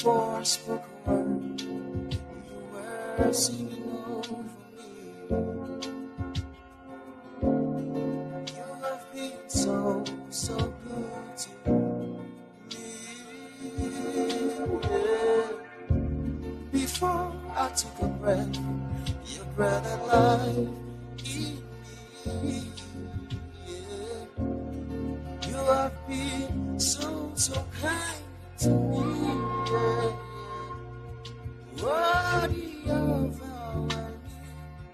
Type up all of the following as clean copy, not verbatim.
Before I spoke a word, you were singing over me. You have been so, so good to me. Yeah. Before I took a breath, you breathed life in me. Yeah. You have been so, so kind to me. Yeah. Worthy of our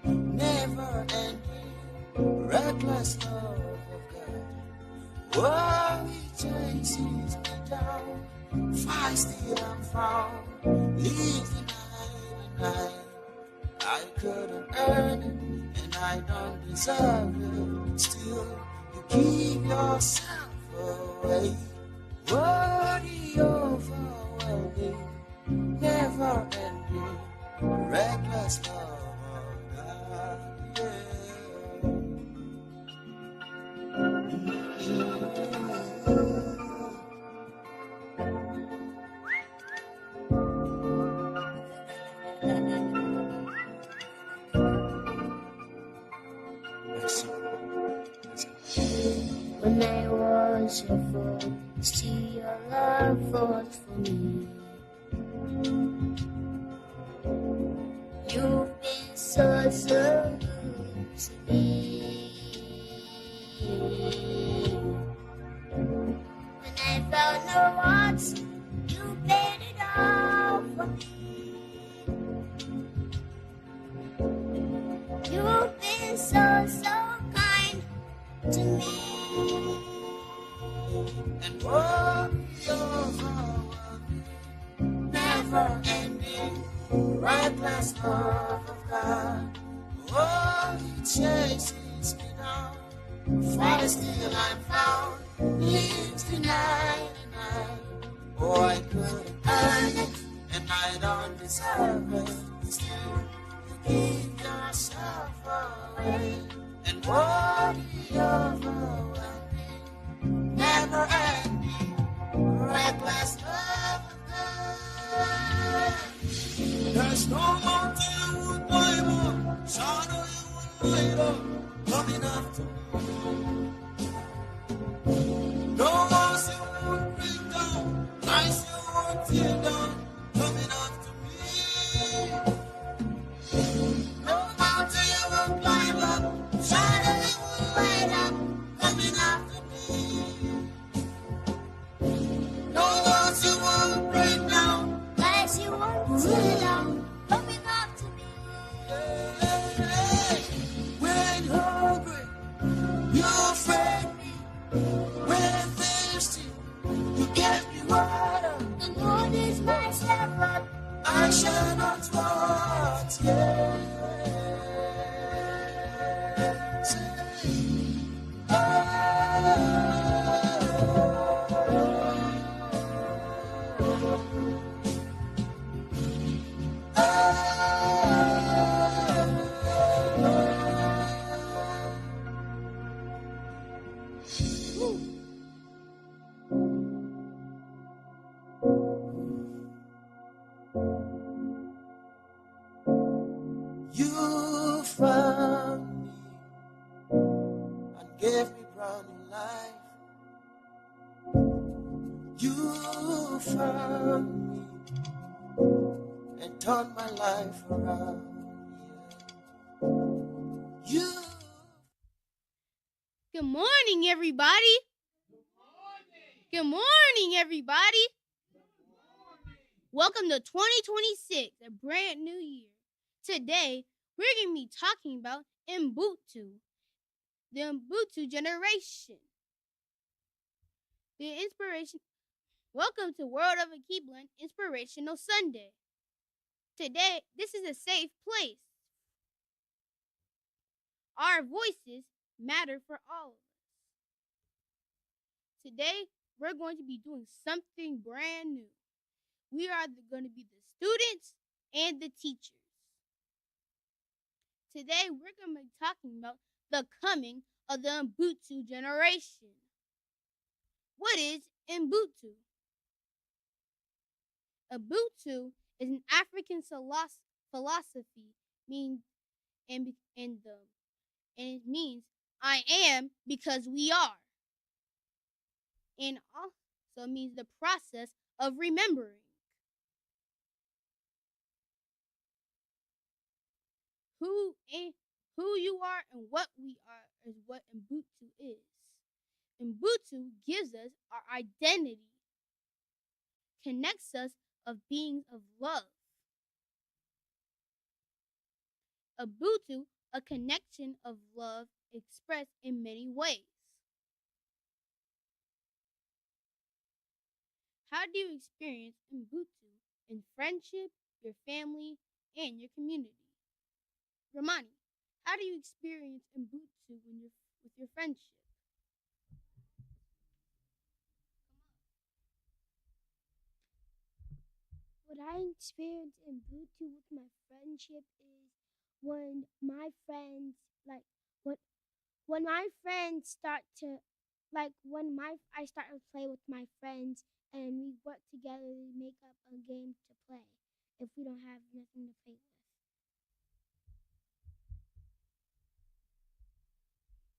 never ending, reckless love of God. Oh, it chases me down, fight still I'm found, leaves the 99. I couldn't earn it, and I don't deserve it. Still, you give yourself away. Worthy overwhelming, never ending, reckless love of God. Yeah. When I was a fool, still your love fought for me. You've been so, so good to me. When I found no words, you paid it all for me. You've been so, so kind to me. And what never ending, reckless love of God. Oh, it chases me down, fight still I'm found, leaves the 99. Oh, I couldn't earn it, and I don't deserve it. Still, you give yourself away, and what overwhelming, never ending, reckless love of God. There's no mountain you would climb up, shadow you would light up, coming after me. No walls you would break down, lies you would tear down, coming after me. No mountain you would climb up, shadow you would light up, coming after me. No walls you would break down, lies you would tear down, coming after me. When hungry, you fed me. When thirsty, you gave me water. The Lord is my shepherd, I shall not want. Yeah. You found me and gave me brand new life. You found me and turned my life around. You. Good morning, everybody. Good morning, everybody. Welcome to 2026, a brand new year. Today, we're going to be talking about Ubuntu, the Ubuntu generation. The inspiration. Welcome to World of a Keyblunt Inspirational Sunday. Today, this is a safe place. Our voices matter for all of us. Today, we're going to be doing something brand new. We are going to be the students and the teachers. Today, we're going to be talking about the coming of the Ubuntu generation. What is Ubuntu? Ubuntu is an African philosophy, and it means I am because we are, and also means the process of remembering who you are and what we are is what Ubuntu is. Ubuntu gives us our identity, connects us of beings of love. Ubuntu, a connection of love expressed in many ways. How do you experience Ubuntu in friendship, your family, and your community? Ramani, how do you experience Ubuntu with your friendship? What I experience in Ubuntu with my friendship is when my friends when my friends start to I start to play with my friends and we work together to make up a game to play if we don't have nothing to play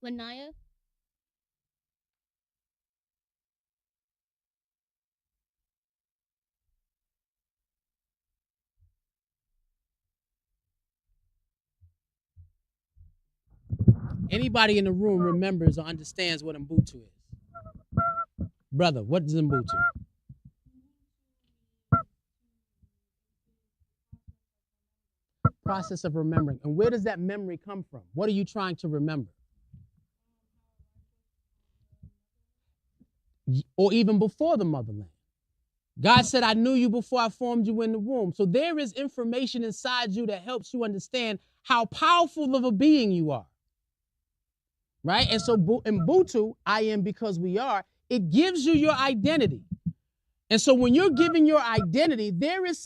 with. Lanaya? Anybody in the room remembers or understands what Ubuntu is? Brother, what is Ubuntu? Process of remembering. And where does that memory come from? What are you trying to remember? Or even before the motherland. God said, I knew you before I formed you in the womb. So there is information inside you that helps you understand how powerful of a being you are. Right? And so Ubuntu, I am because we are, it gives you your identity. And so when you're giving your identity, there is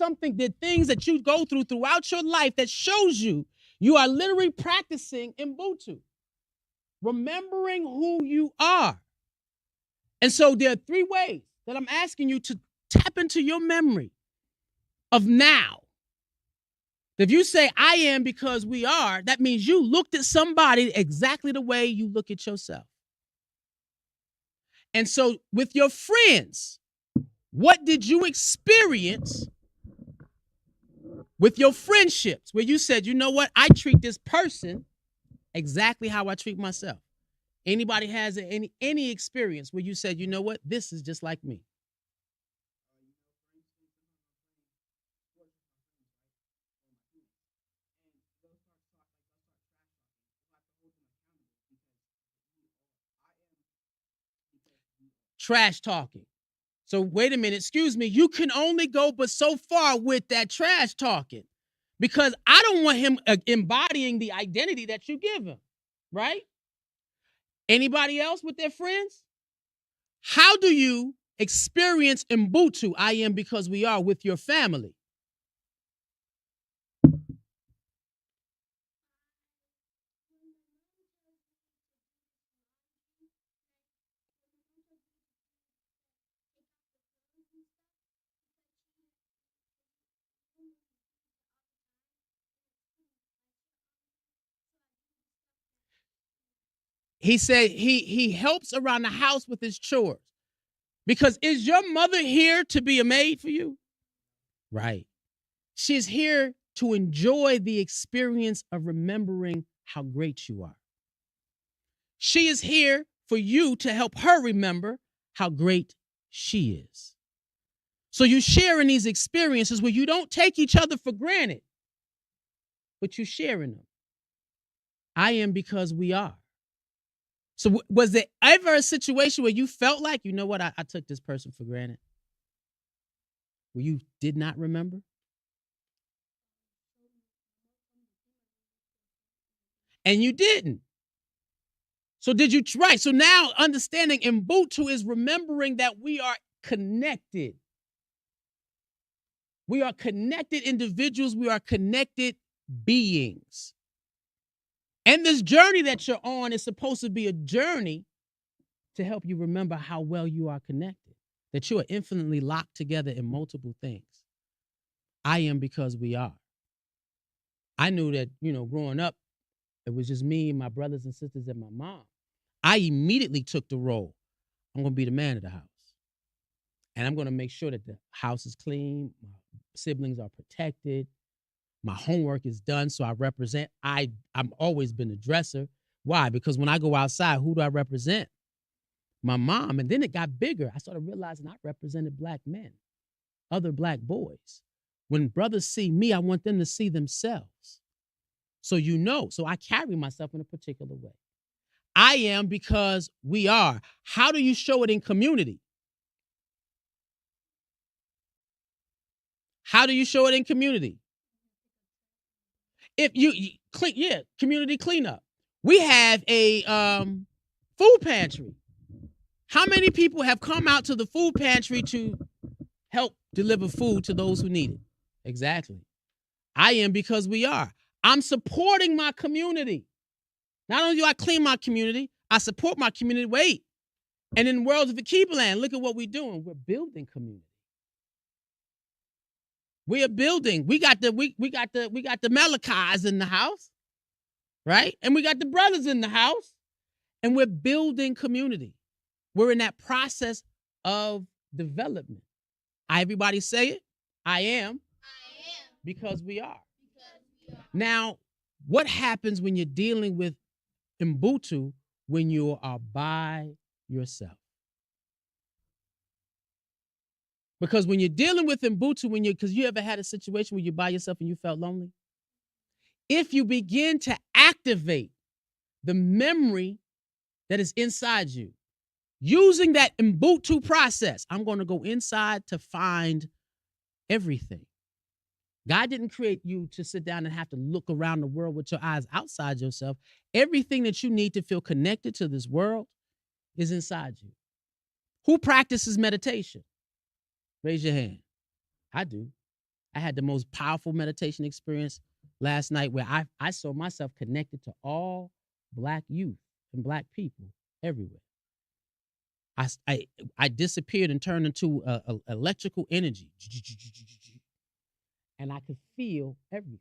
things that you go through throughout your life that shows you are literally practicing Ubuntu, remembering who you are. And so there are 3 ways that I'm asking you to tap into your memory of now. If you say, I am because we are, that means you looked at somebody exactly the way you look at yourself. And so with your friends, what did you experience with your friendships where you said, you know what, I treat this person exactly how I treat myself? Anybody has any experience where you said, you know what, this is just like me? Trash talking. So wait a minute, excuse me, you can only go but so far with that trash talking because I don't want him embodying the identity that you give him, right? Anybody else with their friends? How do you experience Ubuntu, I am because we are, with your family? He said he helps around the house with his chores. Because is your mother here to be a maid for you? Right. She's here to enjoy the experience of remembering how great you are. She is here for you to help her remember how great she is. So you share in these experiences where you don't take each other for granted, but you share in them. I am because we are. So was there ever a situation where you felt like, you know what, I took this person for granted? Where you did not remember? And you didn't. So did you, right? So now understanding Ubuntu is remembering that we are connected. We are connected individuals. We are connected beings. And this journey that you're on is supposed to be a journey to help you remember how well you are connected, that you are infinitely locked together in multiple things. I am because we are. I knew that, growing up, it was just me and my brothers and sisters and my mom. I immediately took the role. I'm going to be the man of the house. And I'm going to make sure that the house is clean, my siblings are protected, my homework is done, so I represent. I've always been a dresser. Why? Because when I go outside, who do I represent? My mom. And then it got bigger. I started realizing I represented Black men, other Black boys. When brothers see me, I want them to see themselves. So so I carry myself in a particular way. I am because we are. How do you show it in community? How do you show it in community? If you clean, community cleanup. We have a food pantry. How many people have come out to the food pantry to help deliver food to those who need it? Exactly. I am because we are. I'm supporting my community. Not only do I clean my community, I support my community. Wait. And in Worlds of Akibaland, look at what we're doing. We're building community. We are building. We got the Malachis in the house, right? And we got the brothers in the house, and we're building community. We're in that process of development. Everybody say it. I am because we are. Now, what happens when you're dealing with Ubuntu when you are by yourself? Because when you're dealing with Ubuntu, because you ever had a situation where you're by yourself and you felt lonely? If you begin to activate the memory that is inside you, using that Ubuntu process, I'm going to go inside to find everything. God didn't create you to sit down and have to look around the world with your eyes outside yourself. Everything that you need to feel connected to this world is inside you. Who practices meditation? Raise your hand. I do. I had the most powerful meditation experience last night where I saw myself connected to all Black youth and Black people everywhere. I disappeared and turned into electrical energy. And I could feel everything.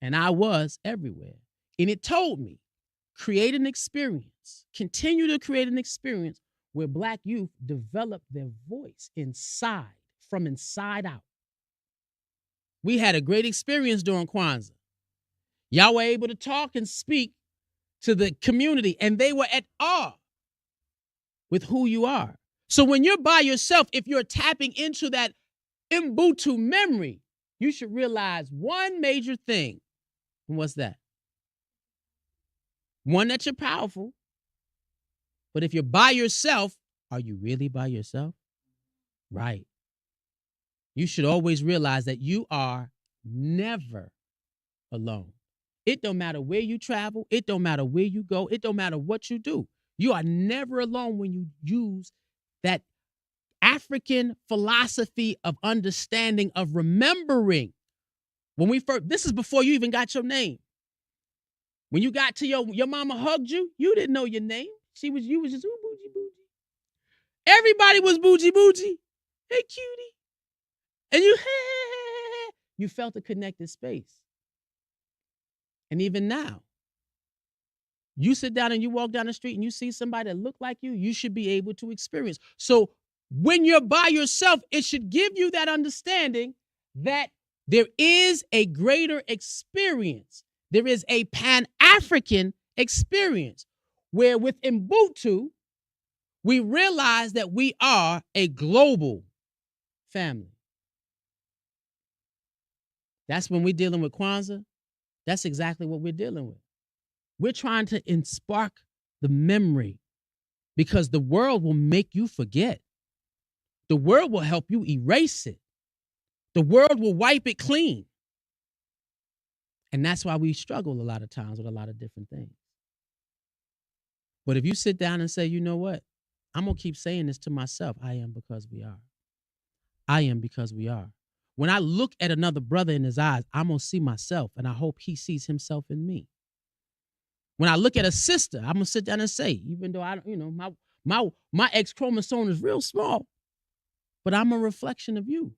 And I was everywhere. And it told me, create an experience, continue to create an experience where Black youth develop their voice inside, from inside out. We had a great experience during Kwanzaa. Y'all were able to talk and speak to the community, and they were at awe with who you are. So when you're by yourself, if you're tapping into that Ubuntu memory, you should realize one major thing. And what's that? One, that you're powerful. But if you're by yourself, are you really by yourself? Right. You should always realize that you are never alone. It don't matter where you travel. It don't matter where you go. It don't matter what you do. You are never alone when you use that African philosophy of understanding, of remembering. When we first, this is before you even got your name. When you got to your mama hugged you, you didn't know your name. You was just, ooh, bougie, bougie. Everybody was bougie, bougie. Hey, cutie. And you felt a connected space. And even now, you sit down and you walk down the street and you see somebody that look like you should be able to experience. So when you're by yourself, it should give you that understanding that there is a greater experience. There is a Pan-African experience where with Ubuntu, we realize that we are a global family. That's when we're dealing with Kwanzaa. That's exactly what we're dealing with. We're trying to spark the memory because the world will make you forget. The world will help you erase it. The world will wipe it clean. And that's why we struggle a lot of times with a lot of different things. But if you sit down and say, you know what? I'm going to keep saying this to myself. I am because we are. I am because we are. When I look at another brother in his eyes, I'm going to see myself, and I hope he sees himself in me. When I look at a sister, I'm going to sit down and say, even though I don't, my X chromosome is real small, but I'm a reflection of you.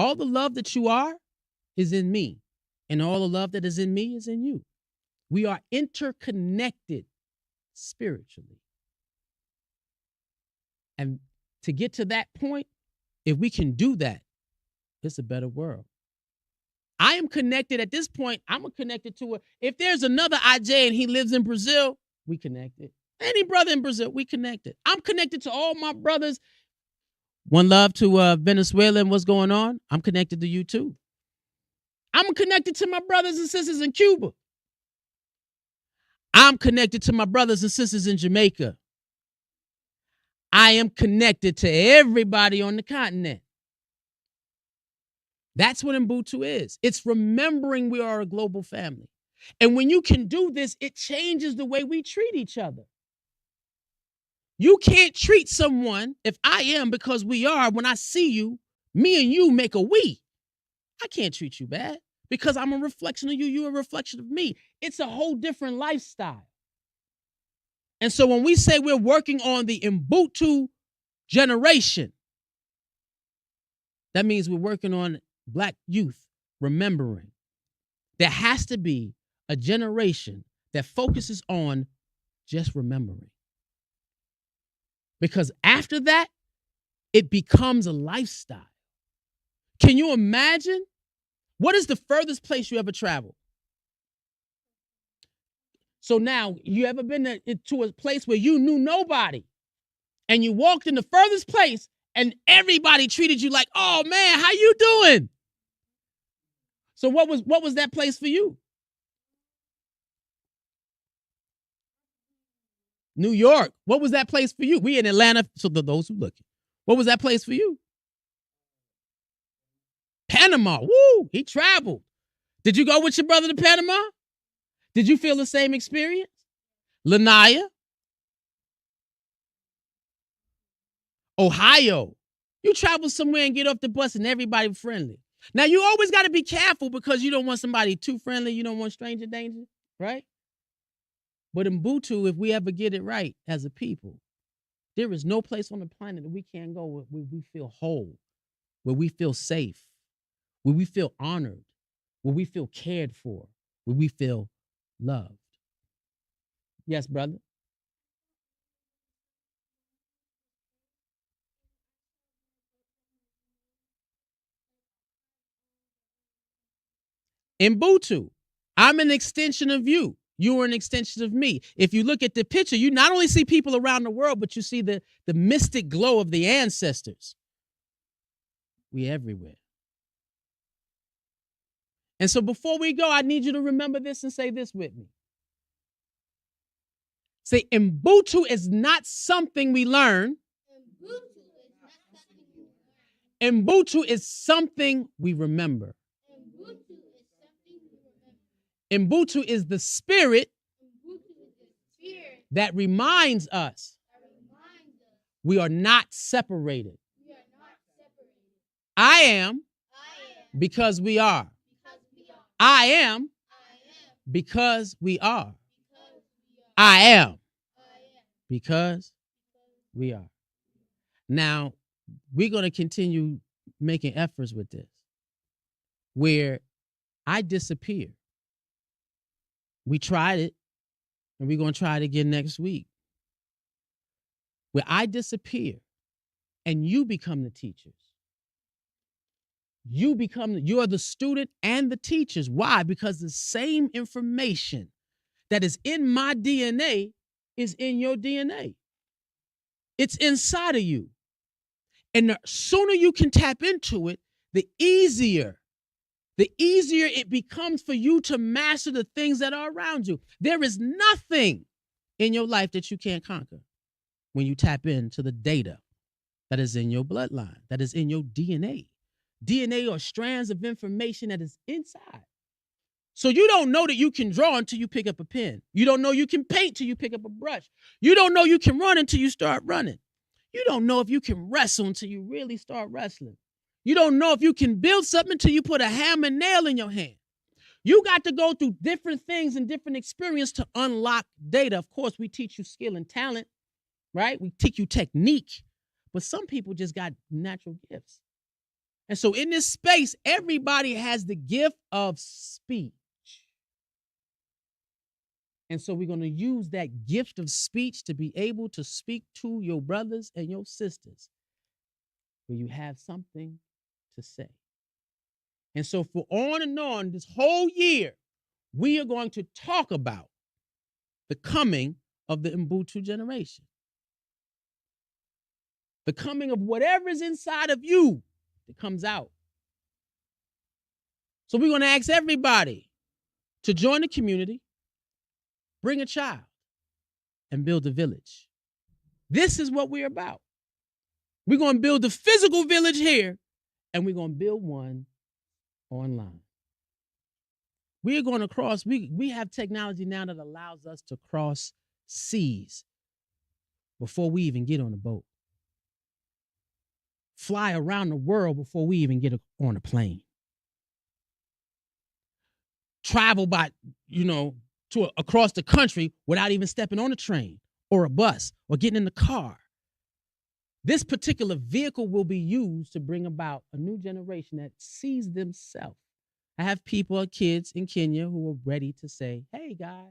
All the love that you are is in me, and all the love that is in me is in you. We are interconnected spiritually. And to get to that point, if we can do that, it's a better world. I am connected at this point. I'm connected to it. If there's another IJ and he lives in Brazil, we connected. Any brother in Brazil, we connected. I'm connected to all my brothers. One love to Venezuela and what's going on. I'm connected to you too. I'm connected to my brothers and sisters in Cuba. I'm connected to my brothers and sisters in Jamaica. I am connected to everybody on the continent. That's what Ubuntu is. It's remembering we are a global family. And when you can do this, it changes the way we treat each other. You can't treat someone, if I am because we are, when I see you, me and you make a we. I can't treat you bad because I'm a reflection of you. You're a reflection of me. It's a whole different lifestyle. And so when we say we're working on the Ubuntu generation, that means we're working on Black youth remembering. There has to be a generation that focuses on just remembering. Because after that, it becomes a lifestyle. Can you imagine? What is the furthest place you ever traveled? So now, you ever been to a place where you knew nobody and you walked in the furthest place and everybody treated you like, oh man, how you doing? So what was that place for you? New York. What was that place for you? We in Atlanta, so those who looking. What was that place for you? Panama. Woo! He traveled. Did you go with your brother to Panama? Did you feel the same experience? Lanaya? Ohio. You travel somewhere and get off the bus and everybody friendly. Now, you always got to be careful because you don't want somebody too friendly. You don't want stranger danger, right? But in Ubuntu, if we ever get it right as a people, there is no place on the planet that we can't go where we feel whole, where we feel safe, where we feel honored, where we feel cared for, where we feel loved. Yes, brother? Ubuntu, I'm an extension of you. You are an extension of me. If you look at the picture, you not only see people around the world, but you see the mystic glow of the ancestors. We everywhere. And so before we go, I need you to remember this and say this with me. Say, Ubuntu is not something we learn. Ubuntu is something we remember. Ubuntu is the spirit that reminds us we are not separated. I am because we are. I am because we are. I am because we are. Now, we're going to continue making efforts with this, where I disappear. We tried it, and we're going to try it again next week, where I disappear, and you become the teachers. You're the student and the teachers. Why? Because the same information that is in my DNA is in your DNA. It's inside of you. And the sooner you can tap into it, the easier it becomes for you to master the things that are around you. There is nothing in your life that you can't conquer when you tap into the data that is in your bloodline, that is in your DNA. DNA are strands of information that is inside. So you don't know that you can draw until you pick up a pen. You don't know you can paint till you pick up a brush. You don't know you can run until you start running. You don't know if you can wrestle until you really start wrestling. You don't know if you can build something until you put a hammer and nail in your hand. You got to go through different things and different experience to unlock data. Of course, we teach you skill and talent, right? We teach you technique. But some people just got natural gifts. And so in this space, everybody has the gift of speech. And so we're going to use that gift of speech to be able to speak to your brothers and your sisters where you have something to say. And so for on and on this whole year, we are going to talk about the coming of the Ubuntu generation. The coming of whatever is inside of you that comes out. So we're going to ask everybody to join the community, bring a child, and build a village. This is what we're about. We're going to build a physical village here, and we're going to build one online. We are going to cross, we have technology now that allows us to cross seas before we even get on a boat. Fly around the world before we even get on a plane. Travel by, across the country without even stepping on a train or a bus or getting in the car. This particular vehicle will be used to bring about a new generation that sees themselves. I have kids in Kenya who are ready to say, hey, guys,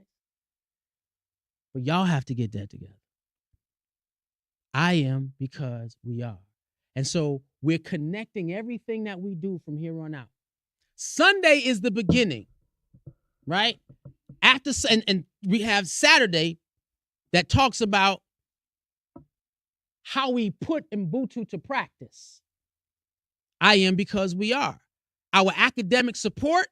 but y'all have to get that together. I am because we are. And so we're connecting everything that we do from here on out. Sunday is the beginning, right? And we have Saturday that talks about how we put Ubuntu to practice. I am because we are. Our academic support,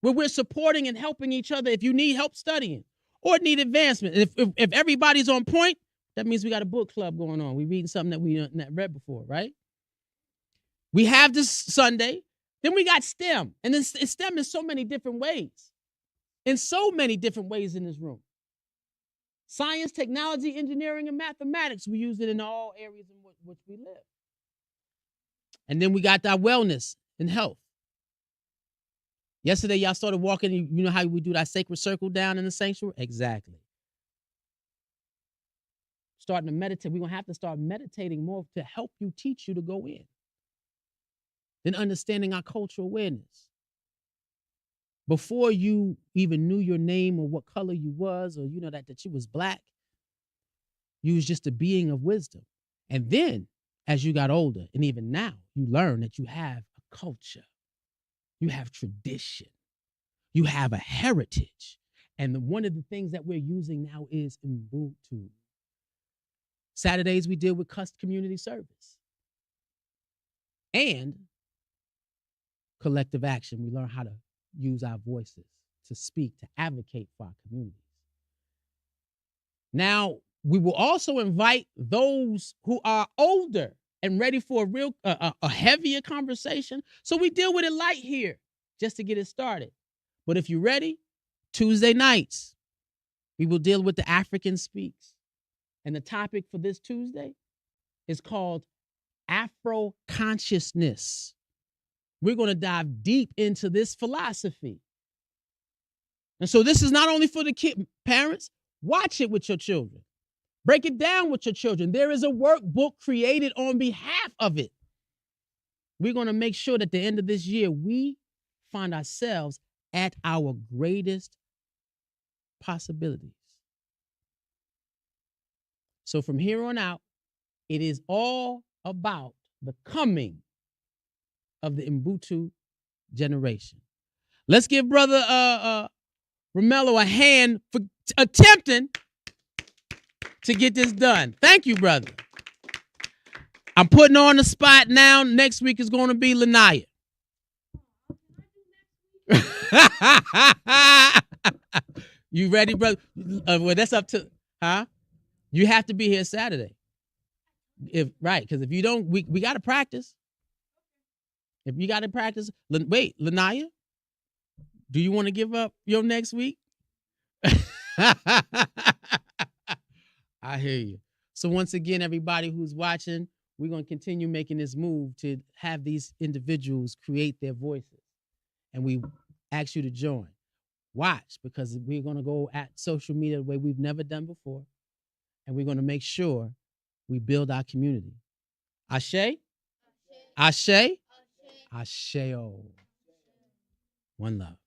where we're supporting and helping each other if you need help studying or need advancement. If everybody's on point, that means we got a book club going on. We're reading something that we not read before, right? We have this Sunday. Then we got STEM. And then STEM in so many different ways. In so many different ways in this room. Science, technology, engineering, and mathematics. We use it in all areas in which we live. And then we got our wellness and health. Yesterday, y'all started walking. You know how we do that sacred circle down in the sanctuary? Exactly. Starting to meditate. We're going to have to start meditating more to help you, teach you to go in. Then understanding our cultural awareness. Before you even knew your name or what color you was, or that you was black, you was just a being of wisdom. And then, as you got older, and even now, you learn that you have a culture. You have tradition. You have a heritage. And one of the things that we're using now is Ubuntu. Saturdays, we deal with community service. And collective action. We learn how to use our voices to speak, to advocate for our communities. Now, we will also invite those who are older and ready for a heavier conversation. So we deal with it light here just to get it started. But if you're ready, Tuesday nights, we will deal with the African Speaks. And the topic for this Tuesday is called Afro Consciousness. We're going to dive deep into this philosophy. And so this is not only for the parents, watch it with your children. Break it down with your children. There is a workbook created on behalf of it. We're going to make sure that at the end of this year, we find ourselves at our greatest possibilities. So from here on out, it is all about the coming of the Ubuntu generation. Let's give Brother Romello a hand for attempting to get this done. Thank you, brother. I'm putting on the spot now. Next week is going to be Lanaya. You ready, brother? Well, that's up to, You have to be here Saturday. Because if you don't, we got to practice. If you got to practice, wait, Lanaya, do you want to give up your next week? I hear you. So once again, everybody who's watching, we're going to continue making this move to have these individuals create their voices. And we ask you to join. Watch, because we're going to go at social media the way we've never done before. And we're going to make sure we build our community. Ashe? Ashe? Asheo. One love.